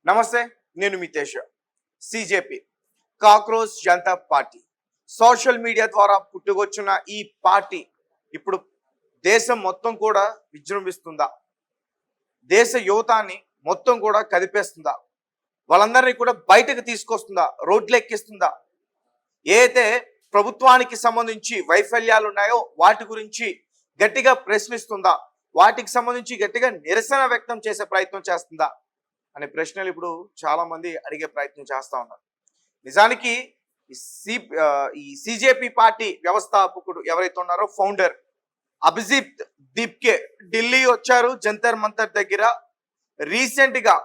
నమస్తే, నేను Mitesh. CJP cockroach Janata party social media ద్వారా పుట్టుకొచ్చిన ఈ పార్టీ ఇప్పుడు దేశం మొత్తం కూడా విజృంభిస్తుందా? దేశ యువతాన్ని మొత్తం కూడా కదిపేస్తుందా? వాళ్ళందరినీ కూడా బయటకు తీసుకొస్తుందా? రోడ్లు ఎక్కిస్తుందా? ఏదైతే ప్రభుత్వానికి సంబంధించి వైఫల్యాలు ఉన్నాయో వాటి గురించి గట్టిగా ప్రశ్నిస్తుందా? వాటికి సంబంధించి గట్టిగా నిరసన వ్యక్తం చేసే ప్రయత్నం చేస్తుందా అనే ప్రశ్నలు ఇప్పుడు చాలా మంది అడిగే ప్రయత్నం చేస్తా ఉన్నారు. నిజానికి ఈ సిజేపి పార్టీ వ్యవస్థాపకుడు ఎవరైతే ఉన్నారో ఫౌండర్ అభిజిత్ దీప్కే ఢిల్లీ వచ్చారు. జంతర్ మంతర్ దగ్గర రీసెంట్ గా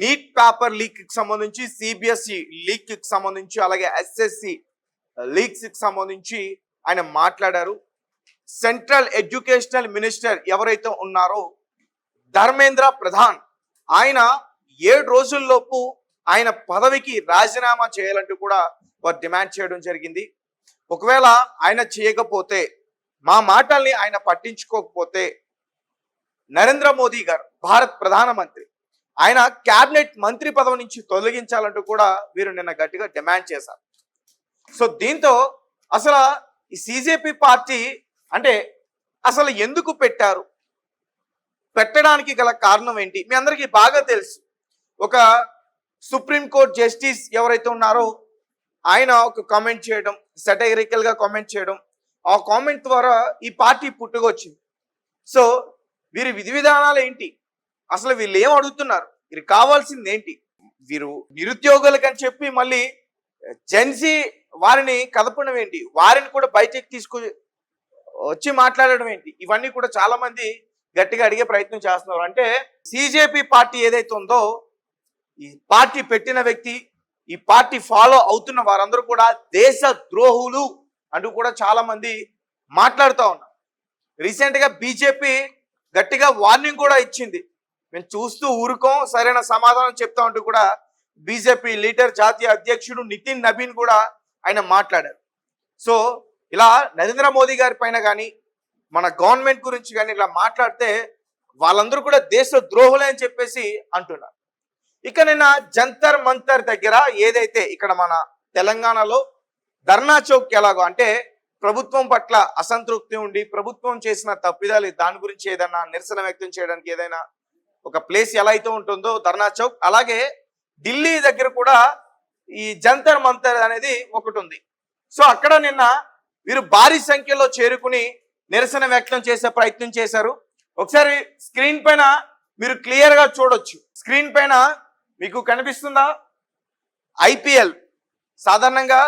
నీట్ పేపర్ లీక్ కి సంబంధించి, సిబిఎస్ఈ లీక్ కి సంబంధించి, అలాగే ఎస్ఎస్సి లీక్స్ కి సంబంధించి ఆయన మాట్లాడారు. సెంట్రల్ ఎడ్యుకేషనల్ మినిస్టర్ ఎవరైతే ఉన్నారో ధర్మేంద్ర ప్రధాన్, ఆయన 7 రోజుల్లోపు ఆయన పదవికి రాజీనామా చేయాలంటూ కూడా వారు డిమాండ్ చేయడం జరిగింది. ఒకవేళ ఆయన చేయకపోతే, మా మాటల్ని ఆయన పట్టించుకోకపోతే నరేంద్ర మోదీ గారు భారత్ ప్రధానమంత్రి, ఆయన క్యాబినెట్ మంత్రి పదవి నుంచి తొలగించాలంటూ కూడా వీరు నిన్న గట్టిగా డిమాండ్ చేశారు. సో దీంతో అసలు ఈ సిజేపి పార్టీ అంటే అసలు ఎందుకు పెట్టారు, పెట్టడానికి గల కారణం ఏంటి? మీ అందరికీ బాగా తెలుసు. ఒక సుప్రీంకోర్టు జస్టిస్ ఎవరైతే ఉన్నారో ఆయన ఒక కామెంట్ చేయడం, సెటైరికల్ గా కామెంట్ చేయడం, ఆ కామెంట్ ద్వారా ఈ పార్టీ పుట్టుకొచ్చింది. సో వీరి విధి విధానాలు ఏంటి, అసలు వీళ్ళు ఏం అడుగుతున్నారు, వీరు కావాల్సింది ఏంటి, వీరు నిరుద్యోగులకు అని చెప్పి మళ్ళీ జెన్సీ వారిని కదపడం ఏంటి, వారిని కూడా బయటకు వచ్చి మాట్లాడడం ఏంటి, ఇవన్నీ కూడా చాలా మంది గట్టిగా అడిగే ప్రయత్నం చేస్తున్నారు. అంటే సిజేపి పార్టీ ఏదైతే ఉందో, ఈ పార్టీ పెట్టిన వ్యక్తి, ఈ పార్టీ ఫాలో అవుతున్న వారందరూ కూడా దేశ ద్రోహులు అంటూ కూడా చాలా మంది మాట్లాడుతూ ఉన్నారు. రీసెంట్ గా బీజేపీ గట్టిగా వార్నింగ్ కూడా ఇచ్చింది. మేము చూస్తూ ఊరుకోం, సరైన సమాధానం చెప్తా ఉంటూ కూడా బీజేపీ లీడర్, జాతీయ అధ్యక్షుడు నితిన్ నబీన్ కూడా ఆయన మాట్లాడారు. సో ఇలా నరేంద్ర మోదీ గారి పైన కానీ, మన గవర్నమెంట్ గురించి కానీ ఇలా మాట్లాడితే వాళ్ళందరూ కూడా దేశ ద్రోహులే అని చెప్పేసి అంటున్నారు. ఇక నిన్న జంతర్ మంతర్ దగ్గర ఏదైతే ఇక్కడ మన తెలంగాణలో ధర్నా చౌక్ ఎలాగో, అంటే ప్రభుత్వం పట్ల అసంతృప్తి ఉండి ప్రభుత్వం చేసిన తప్పిదాలు దాని గురించి ఏదైనా నిరసన వ్యక్తం చేయడానికి ఏదైనా ఒక ప్లేస్ ఎలా అయితే ఉంటుందో ధర్నా చౌక్, అలాగే ఢిల్లీ దగ్గర కూడా ఈ జంతర్ మంతర్ అనేది ఒకటి ఉంది. సో అక్కడ నిన్న వీరు భారీ సంఖ్యలో చేరుకుని నిరసన వ్యక్తం చేసే ప్రయత్నం చేశారు. ఒకసారి స్క్రీన్ పైన మీరు క్లియర్ గా చూడొచ్చు. స్క్రీన్ పైన మీకు కనిపిస్తుందా? ఐపీఎల్. సాధారణంగా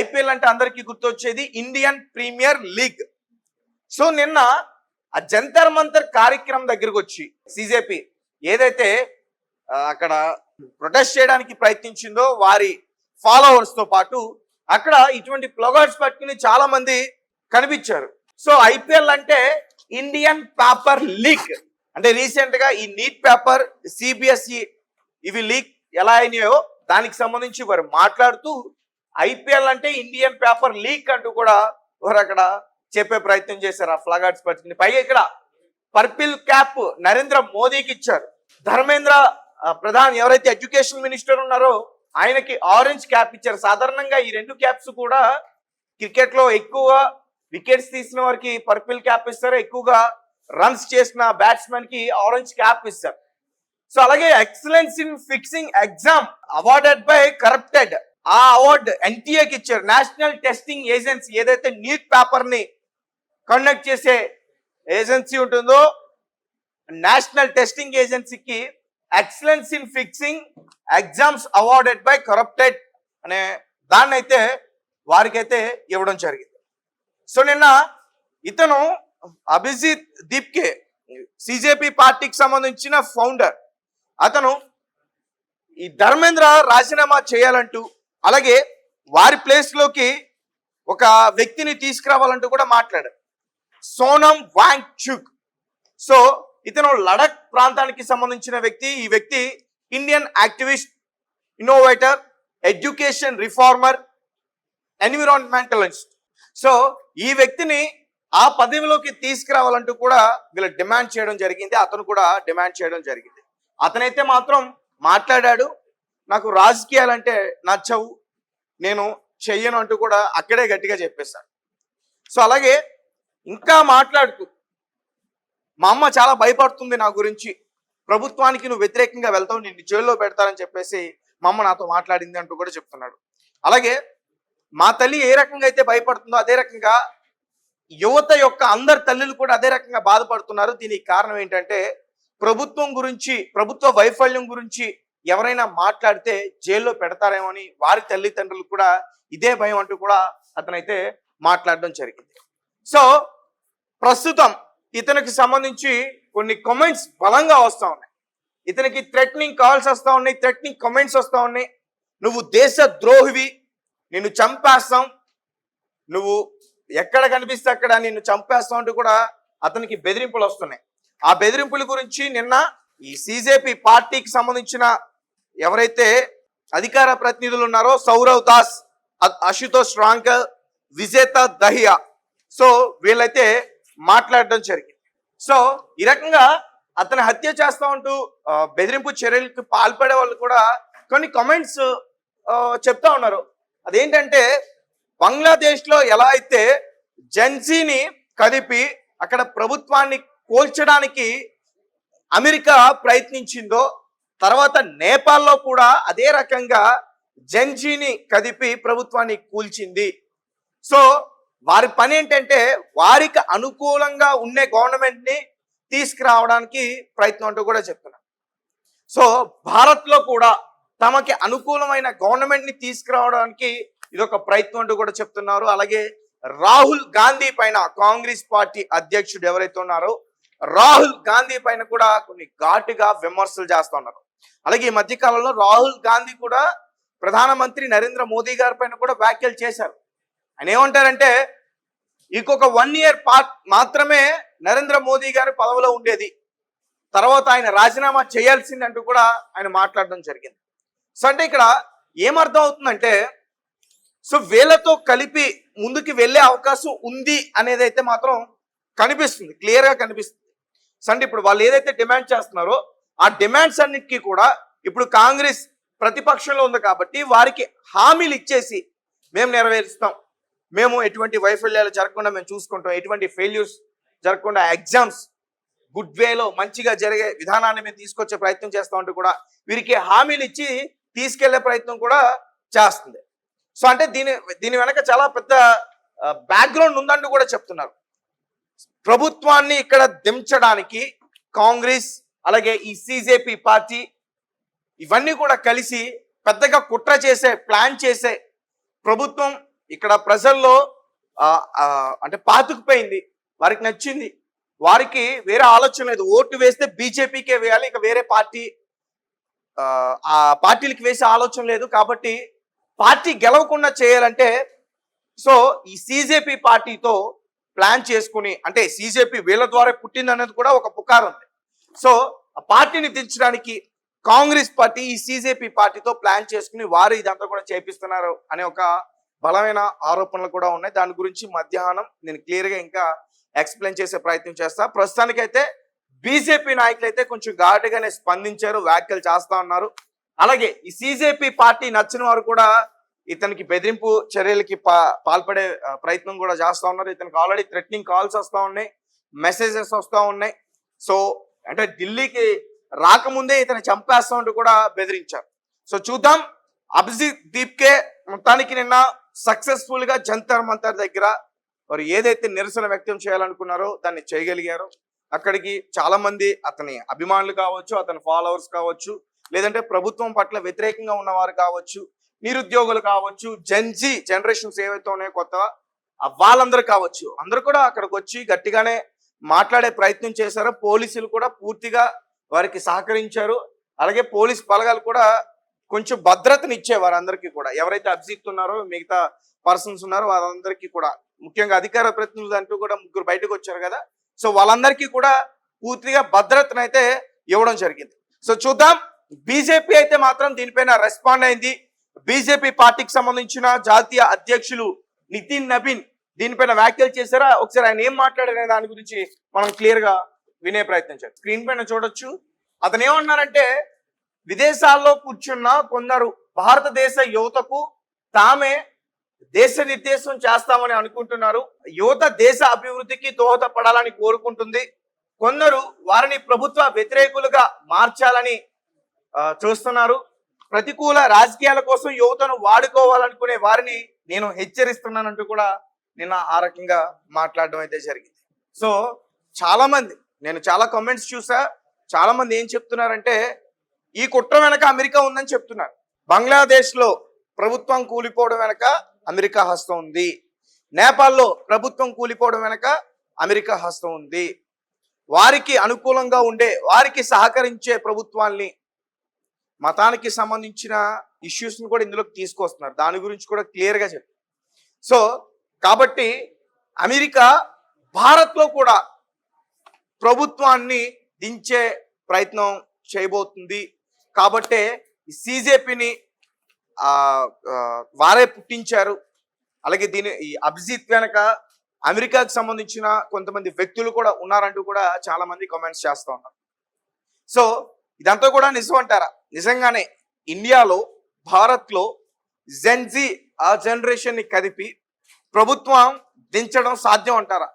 ఐపీఎల్ అంటే అందరికీ గుర్తొచ్చేది ఇండియన్ ప్రీమియర్ లీగ్. సో నిన్న ఆ జంతర్ మంతర్ కార్యక్రమం దగ్గరకు వచ్చి సిజేపి ఏదైతే అక్కడ ప్రొటెస్ట్ చేయడానికి ప్రయత్నించిందో వారి ఫాలోవర్స్ తో పాటు అక్కడ ఇటువంటి ప్లగార్డ్స్ పట్టుకుని చాలా మంది కనిపించారు. సో ఐపీఎల్ అంటే ఇండియన్ పేపర్ లీక్. అంటే రీసెంట్ గా ఈ నీట్ పేపర్, సిబిఎస్ఈ ఇవి లీక్ ఎలా అయినాయో దానికి సంబంధించి వారు మాట్లాడుతూ ఐపీఎల్ అంటే ఇండియన్ పేపర్ లీక్ అంటూ కూడా వారు అక్కడ చెప్పే ప్రయత్నం చేశారు. ఆ ఫ్లాగార్డ్స్ పట్టుకుని పైగా ఇక్కడ పర్పిల్ క్యాప్ నరేంద్ర మోదీకి ఇచ్చారు. ధర్మేంద్ర ప్రధాన్ ఎవరైతే ఎడ్యుకేషన్ మినిస్టర్ ఉన్నారో ఆయనకి ఆరెంజ్ క్యాప్ ఇచ్చారు. సాధారణంగా ఈ 2 క్యాప్స్ కూడా క్రికెట్ లో ఎక్కువ వికెట్స్ తీసిన వారికి పర్పిల్ క్యాప్ ఇస్తారు, ఎక్కువగా రన్స్ చేసిన బ్యాట్స్మెన్ కి ఆరెంజ్ క్యాప్ ఇస్తారు. సో అలాగే excellence in fixing exam awarded by corrupted, ఆ అవార్డు ఎన్టీఏకి ఇచ్చారు. నేషనల్ టెస్టింగ్ ఏజెన్సీ ఏదైతే నీట్ పేపర్ ని కండక్ట్ చేసే ఏజెన్సీ ఉంటుందో, నేషనల్ టెస్టింగ్ ఏజెన్సీకి excellence in fixing exams awarded by corrupted అనే దాన్ని అయితే వారికైతే ఇవ్వడం జరిగింది. సో నిన్న ఇతను అభిజిత్ దీప్కే సిజేపి పార్టీకి సంబంధించిన ఫౌండర్, అతను ఈ ధర్మేంద్ర రాజీనామా చేయాలంటూ, అలాగే వారి ప్లేస్ లోకి ఒక వ్యక్తిని తీసుకురావాలంటూ కూడా మాట్లాడారు, సోనం వాంగ్చుక్. సో ఇతను లడక్ ప్రాంతానికి సంబంధించిన వ్యక్తి. ఈ వ్యక్తి Indian activist, innovator, education reformer, environmentalist. So ఈ వ్యక్తిని ఆ పదవిలోకి తీసుకురావాలంటూ కూడా వీళ్ళు డిమాండ్ చేయడం జరిగింది. అతను కూడా డిమాండ్ చేయడం జరిగింది. అతనైతే మాత్రం మాట్లాడాడు. నాకు రాజకీయాలంటే నచ్చవు, నేను చెయ్యను అంటూ కూడా అక్కడే గట్టిగా చెప్పేశాడు. సో అలాగే ఇంకా మాట్లాడుతూ మా అమ్మ చాలా భయపడుతుంది నా గురించి, ప్రభుత్వానికి నువ్వు వ్యతిరేకంగా వెళ్తావు, నిన్ను జైల్లో పెడతారని చెప్పేసి మా అమ్మ నాతో మాట్లాడింది అంటూ కూడా చెప్తున్నాడు. అలాగే మా తల్లి ఏ రకంగా అయితే భయపడుతుందో అదే రకంగా యువత యొక్క అందరి తల్లులు కూడా అదే రకంగా బాధపడుతున్నారు. దీనికి కారణం ఏంటంటే ప్రభుత్వం గురించి, ప్రభుత్వ వైఫల్యం గురించి ఎవరైనా మాట్లాడితే జైల్లో పెడతారేమో అని వారి తల్లిదండ్రులు కూడా ఇదే భయం అంటూ కూడా అతనైతే మాట్లాడడం జరిగింది. సో ప్రస్తుతం ఇతనికి సంబంధించి కొన్ని కామెంట్స్ బలంగా వస్తూ ఉన్నాయి. ఇతనికి థ్రెటనింగ్ కాల్స్ వస్తూ ఉన్నాయి, థ్రెటనింగ్ కామెంట్స్ వస్తూ ఉన్నాయి. నువ్వు దేశ ద్రోహివి, నిన్ను చంపేస్తాం, నువ్వు ఎక్కడ కనిపిస్తే అక్కడ నిన్ను చంపేస్తాం అంటూ కూడా అతనికి బెదిరింపులు వస్తున్నాయి. ఆ బెదిరింపుల గురించి నిన్న ఈ సిజేపీ పార్టీకి సంబంధించిన ఎవరైతే అధికార ప్రతినిధులు ఉన్నారో సౌరవ్ దాస్, అశుతోష్ రాంకల్, విజేత దహియా, సో వీళ్ళైతే మాట్లాడడం జరిగింది. సో ఈ రకంగా అతను హత్య చేస్తా ఉంటూ బెదిరింపు చర్యలకు పాల్పడే వాళ్ళు కూడా కొన్ని కామెంట్స్ చెప్తా ఉన్నారు. అదేంటంటే బంగ్లాదేశ్ లో ఎలా అయితే జెన్జీని కదిపి అక్కడ ప్రభుత్వాన్ని కోల్చడానికి అమెరికా ప్రయత్నించిందో, తర్వాత నేపాల్లో కూడా అదే రకంగా జెన్జీని కదిపి ప్రభుత్వాన్ని కూల్చింది. సో వారి పని ఏంటంటే వారికి అనుకూలంగా ఉండే గవర్నమెంట్ ని తీసుకురావడానికి ప్రయత్నం అంటూ కూడా చెప్తున్నారు. సో భారత్ లో కూడా తమకి అనుకూలమైన గవర్నమెంట్ ని తీసుకురావడానికి ఇదొక ప్రయత్నం అంటూ కూడా చెప్తున్నారు. అలాగే రాహుల్ గాంధీ పైన, కాంగ్రెస్ పార్టీ అధ్యక్షుడు ఎవరైతే ఉన్నారో రాహుల్ గాంధీ పైన కూడా కొన్ని ఘాటుగా విమర్శలు చేస్తూ ఉన్నారు. అలాగే ఈ మధ్య కాలంలో రాహుల్ గాంధీ కూడా ప్రధానమంత్రి నరేంద్ర మోదీ గారి పైన కూడా వ్యాఖ్యలు చేశారు. ఆయన ఏమంటారంటే ఇంకొక 1 year మాత్రమే నరేంద్ర మోదీ గారి పదవిలో ఉండేది, తర్వాత ఆయన రాజీనామా చేయాల్సిందంటూ కూడా ఆయన మాట్లాడడం జరిగింది. సో అంటే ఇక్కడ ఏమర్థం అవుతుందంటే, సో వీళ్ళతో కలిపి ముందుకు వెళ్ళే అవకాశం ఉంది అనేది అయితే మాత్రం కనిపిస్తుంది, క్లియర్ గా కనిపిస్తుంది. సో అంటే ఇప్పుడు వాళ్ళు ఏదైతే డిమాండ్ చేస్తున్నారో ఆ డిమాండ్స్ అన్నిటికీ కూడా ఇప్పుడు కాంగ్రెస్ ప్రతిపక్షంలో ఉంది కాబట్టి వారికి హామీలు ఇచ్చేసి మేము నెరవేరుస్తాం, మేము ఎటువంటి వైఫల్యాలు జరగకుండా మేము చూసుకుంటాం, ఎటువంటి ఫెయిల్యూర్స్ జరగకుండా ఎగ్జామ్స్ గుడ్ వేలో మంచిగా జరిగే విధానాన్ని మేము తీసుకొచ్చే ప్రయత్నం చేస్తామంటూ కూడా వీరికి హామీలు ఇచ్చి తీసుకెళ్లే ప్రయత్నం కూడా చేస్తుంది. సో అంటే దీని వెనక చాలా పెద్ద బ్యాక్గ్రౌండ్ ఉందంటూ కూడా చెప్తున్నారు. ప్రభుత్వాన్ని ఇక్కడ దించడానికి కాంగ్రెస్ అలాగే ఈ సిజేపీ పార్టీ ఇవన్నీ కూడా కలిసి పెద్దగా కుట్ర చేసే, ప్లాన్ చేసే, ప్రభుత్వం ఇక్కడ ప్రజల్లో అంటే పాతుకుపోయింది, వారికి నచ్చింది, వారికి వేరే ఆలోచన లేదు, ఓటు వేస్తే బీజేపీకే వేయాలి, ఇక వేరే పార్టీ ఆ పార్టీలకు వేసే ఆలోచన లేదు. కాబట్టి పార్టీ గెలవకుండా చేయాలంటే సో ఈ సిజేపీ పార్టీతో ప్లాన్ చేసుకుని, అంటే సిజేపీ వీళ్ళ ద్వారా పుట్టింది అనేది కూడా ఒక పుకారు ఉంది. సో ఆ పార్టీని దించడానికి కాంగ్రెస్ పార్టీ ఈ సిజేపీ పార్టీతో ప్లాన్ చేసుకుని వారు ఇదంతా కూడా చేపిస్తున్నారు అనే ఒక బలమైన ఆరోపణలు కూడా ఉన్నాయి. దాని గురించి మధ్యాహ్నం నేను క్లియర్ గా ఇంకా ఎక్స్ప్లెయిన్ చేసే ప్రయత్నం చేస్తా. ప్రస్తుతానికైతే బీజేపీ నాయకులు అయితే కొంచెం ఘాటుగానే స్పందించారు, వ్యాఖ్యలు చేస్తా ఉన్నారు. అలాగే ఈ సిజేపీ పార్టీ నచ్చిన వారు కూడా ఇతనికి బెదిరింపు చర్యలకి పాల్పడే ప్రయత్నం కూడా చేస్తా ఉన్నారు. ఇతనికి ఆల్రెడీ థ్రెటనింగ్ కాల్స్ వస్తూ ఉన్నాయి, మెసేజెస్ వస్తూ ఉన్నాయి. సో అంటే ఢిల్లీకి రాకముందే ఇతను చంపేస్తామంటూ కూడా బెదిరించారు. సో చూద్దాం. అభిజిత్ దీప్కే మొత్తానికి నిన్న సక్సెస్ఫుల్ గా జంతర్ మంతర్ దగ్గర వారు ఏదైతే నిరసన వ్యక్తం చేయాలనుకున్నారో దాన్ని చేయగలిగారు. అక్కడికి చాలా మంది అతని అభిమానులు కావచ్చు, అతని ఫాలోవర్స్ కావచ్చు, లేదంటే ప్రభుత్వం పట్ల వ్యతిరేకంగా ఉన్నవారు కావచ్చు, నిరుద్యోగులు కావచ్చు, జెన్జీ జనరేషన్స్ ఏవైతే ఉన్నాయో కొత్త వాళ్ళందరూ కావచ్చు, అందరూ కూడా అక్కడికి వచ్చి గట్టిగానే మాట్లాడే ప్రయత్నం చేశారు. పోలీసులు కూడా పూర్తిగా వారికి సహకరించారు. అలాగే పోలీస్ బలగాలు కూడా కొంచెం భద్రతని ఇచ్చేవారు అందరికీ కూడా, ఎవరైతే అభిజిత్ ఉన్నారో మిగతా పర్సన్స్ ఉన్నారో వాళ్ళందరికీ కూడా, ముఖ్యంగా అధికార ప్రతినిధులు అంటూ కూడా 3 బయటకు వచ్చారు కదా, సో వాళ్ళందరికీ కూడా పూర్తిగా భద్రతను అయితే ఇవ్వడం జరిగింది. సో చూద్దాం. బీజేపీ అయితే మాత్రం దీనిపైన రెస్పాండ్ అయింది. బీజేపీ పార్టీకి సంబంధించిన జాతీయ అధ్యక్షులు నితిన్ నబీన్ దీనిపైన వ్యాఖ్యలు చేశారా, ఒకసారి ఆయన ఏం మాట్లాడారనే దాని గురించి మనం క్లియర్ గా వినే ప్రయత్నం చేద్దాం. స్క్రీన్ పైన చూడొచ్చు. అతను ఏమన్నారంటే విదేశాల్లో కూర్చున్న కొందరు భారతదేశ యువతకు తామే దేశ నిర్దేశం చేస్తామని అనుకుంటున్నారు. యువత దేశ అభివృద్ధికి దోహదపడాలని కోరుకుంటుంది. కొందరు వారిని ప్రభుత్వ వ్యతిరేకులుగా మార్చాలని చూస్తున్నారు. ప్రతికూల రాజకీయాల కోసం యువతను వాడుకోవాలనుకునే వారిని నేను హెచ్చరిస్తున్నానంటూ కూడా నిన్న ఆ రకంగా మాట్లాడడం అయితే జరిగింది. సో చాలా మంది, నేను చాలా కామెంట్స్ చూసా, చాలా మంది ఏం చెప్తున్నారంటే ఈ కుట్ర వెనక అమెరికా ఉందని చెప్తున్నారు. బంగ్లాదేశ్ లో ప్రభుత్వం కూలిపోవడం వెనక అమెరికా హస్తం ఉంది, నేపాల్లో ప్రభుత్వం కూలిపోవడం వెనక అమెరికా హస్తం ఉంది. వారికి అనుకూలంగా ఉండే, వారికి సహకరించే ప్రభుత్వాల్ని, మతానికి సంబంధించిన ఇష్యూస్ని కూడా ఇందులోకి తీసుకొస్తున్నారు. దాని గురించి కూడా క్లియర్గా చెప్పారు. సో కాబట్టి అమెరికా భారత్లో కూడా ప్రభుత్వాన్ని దించే ప్రయత్నం చేయబోతుంది. కాబట్టే ఈ సిజేపీని వారే పుట్టించారు. అలాగే ఈ అభిజిత్ వెనక అమెరికాకు సంబంధించిన కొంతమంది వ్యక్తులు కూడా ఉన్నారంటూ కూడా చాలా మంది కామెంట్స్ చేస్తూ ఉన్నారు. సో ఇదంతా కూడా నిజం అంటారా? నిజంగానే ఇండియాలో, భారత్లో జెన్జీ ఆ జనరేషన్ ని కదిపి ప్రభుత్వం దించడం సాధ్యం అంటారా?